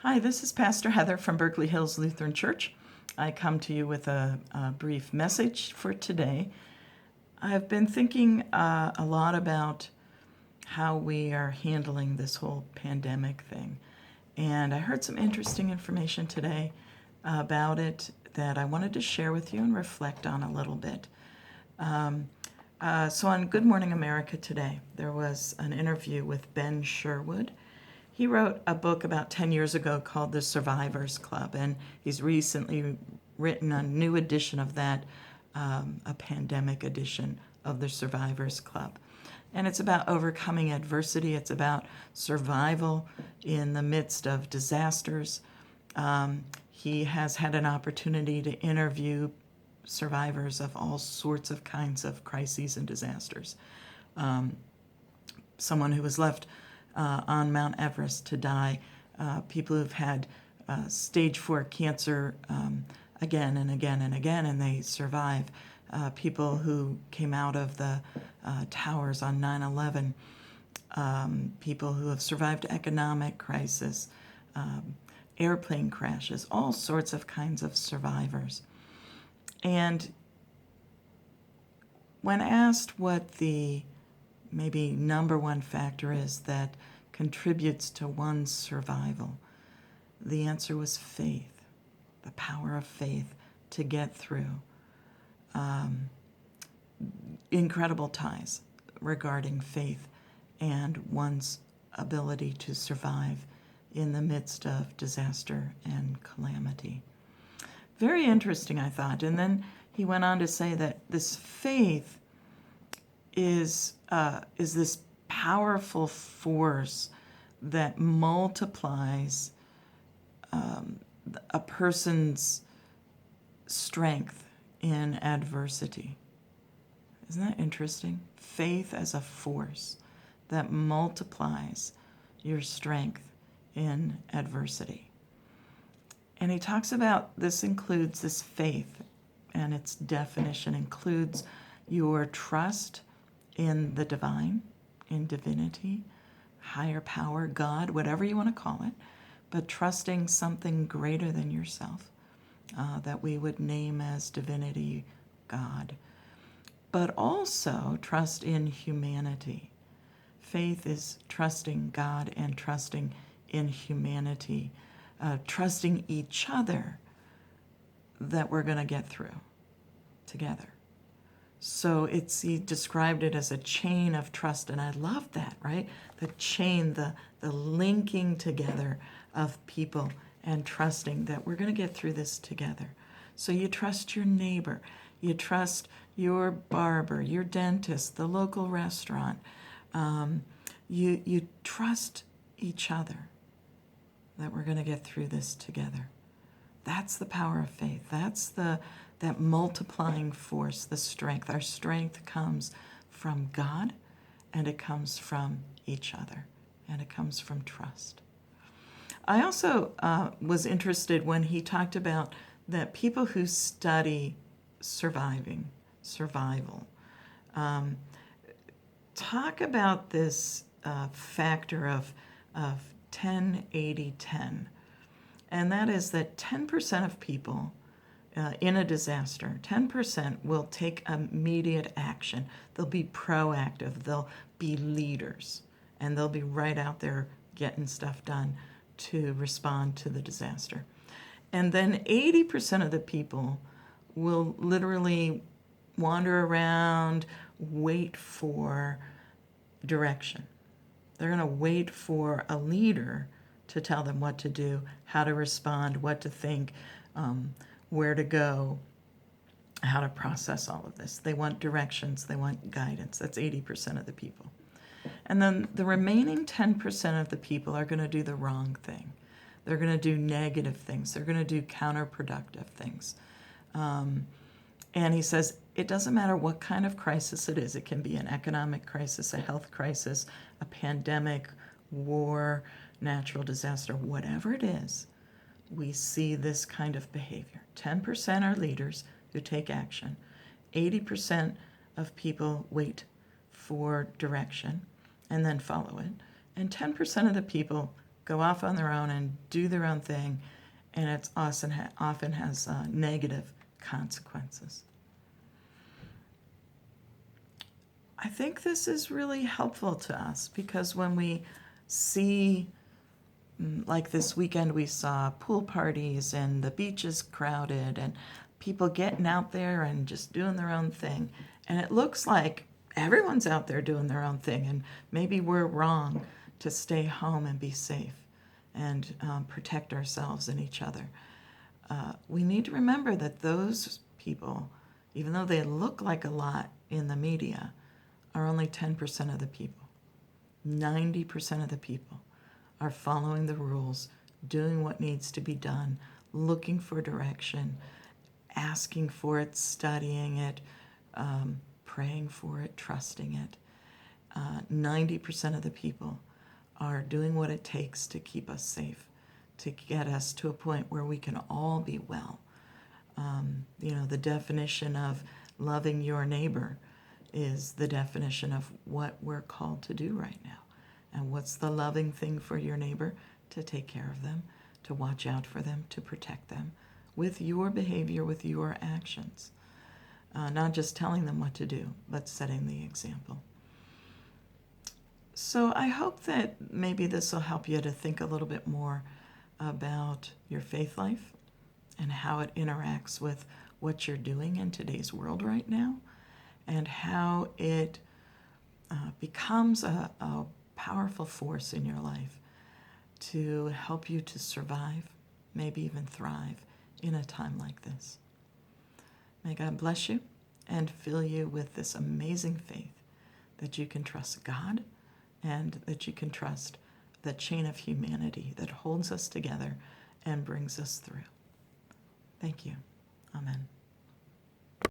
Hi, this is Pastor Heather from Berkeley Hills Lutheran Church. I come to you with a brief message for today. I've been thinking a lot about how we are handling this whole pandemic thing. And I heard some interesting information today about it that I wanted to share with you and reflect on a little bit. So on Good Morning America today, there was an interview with Ben Sherwood. He wrote a book about 10 years ago called The Survivors Club, and he's recently written a new edition of that, a pandemic edition of The Survivors Club. And it's about overcoming adversity. It's about survival in the midst of disasters. He has had an opportunity to interview survivors of all sorts of kinds of crises and disasters. Someone who was left on Mount Everest to die, people who've had stage 4 cancer again and again and again, and they survive, people who came out of the towers on 9/11, people who have survived economic crisis, airplane crashes, all sorts of kinds of survivors. And when asked what the maybe number one factor is that contributes to one's survival, the answer was faith, the power of faith to get through incredible ties regarding faith and one's ability to survive in the midst of disaster and calamity. Very interesting, I thought. And then he went on to say that this faith is this powerful force that multiplies a person's strength in adversity. Isn't that interesting? Faith as a force that multiplies your strength in adversity. And he talks about this includes this faith, and its definition includes your trust in the divine, in divinity, higher power, God, whatever you want to call it, but trusting something greater than yourself that we would name as divinity, God. But also trust in humanity. Faith is trusting God and trusting in humanity, trusting each other that we're going to get through together. So he described it as a chain of trust, and I love that, right? The chain, the linking together of people and trusting that we're going to get through this together. So you trust your neighbor, you trust your barber, your dentist, the local restaurant. You trust each other that we're going to get through this together. That's the power of faith. That's that multiplying force, the strength. Our strength comes from God, and it comes from each other, and it comes from trust. I also was interested when he talked about that people who study survival, talk about this factor of 10, 80, 10. And that is that 10% of people in a disaster, 10% will take immediate action. They'll be proactive, they'll be leaders, and they'll be right out there getting stuff done to respond to the disaster. And then 80% of the people will literally wander around, wait for direction. They're going to wait for a leader to tell them what to do, how to respond, what to think, where to go, how to process all of this. They want directions, they want guidance. That's 80% of the people. And then the remaining 10% of the people are going to do the wrong thing. They're going to do negative things. They're going to do counterproductive things. And he says, it doesn't matter what kind of crisis it is. It can be an economic crisis, a health crisis, a pandemic, war, natural disaster, whatever it is. We see this kind of behavior. 10% are leaders who take action. 80% of people wait for direction and then follow it. And 10% of the people go off on their own and do their own thing, and it often has negative consequences. I think this is really helpful to us because when we see, like this weekend, we saw pool parties and the beaches crowded and people getting out there and just doing their own thing. And it looks like everyone's out there doing their own thing, and maybe we're wrong to stay home and be safe and protect ourselves and each other. We need to remember that those people, even though they look like a lot in the media, are only 10% of the people. 90% of the people are following the rules, doing what needs to be done, looking for direction, asking for it, studying it, praying for it, trusting it. 90% of the people are doing what it takes to keep us safe, to get us to a point where we can all be well. The definition of loving your neighbor is the definition of what we're called to do right now. And what's the loving thing for your neighbor? To take care of them, to watch out for them, to protect them with your behavior, with your actions. Not just telling them what to do, but setting the example. So I hope that maybe this will help you to think a little bit more about your faith life and how it interacts with what you're doing in today's world right now, and how it becomes a powerful force in your life to help you to survive, maybe even thrive in a time like this. May God bless you and fill you with this amazing faith that you can trust God and that you can trust the chain of humanity that holds us together and brings us through. Thank you. Amen.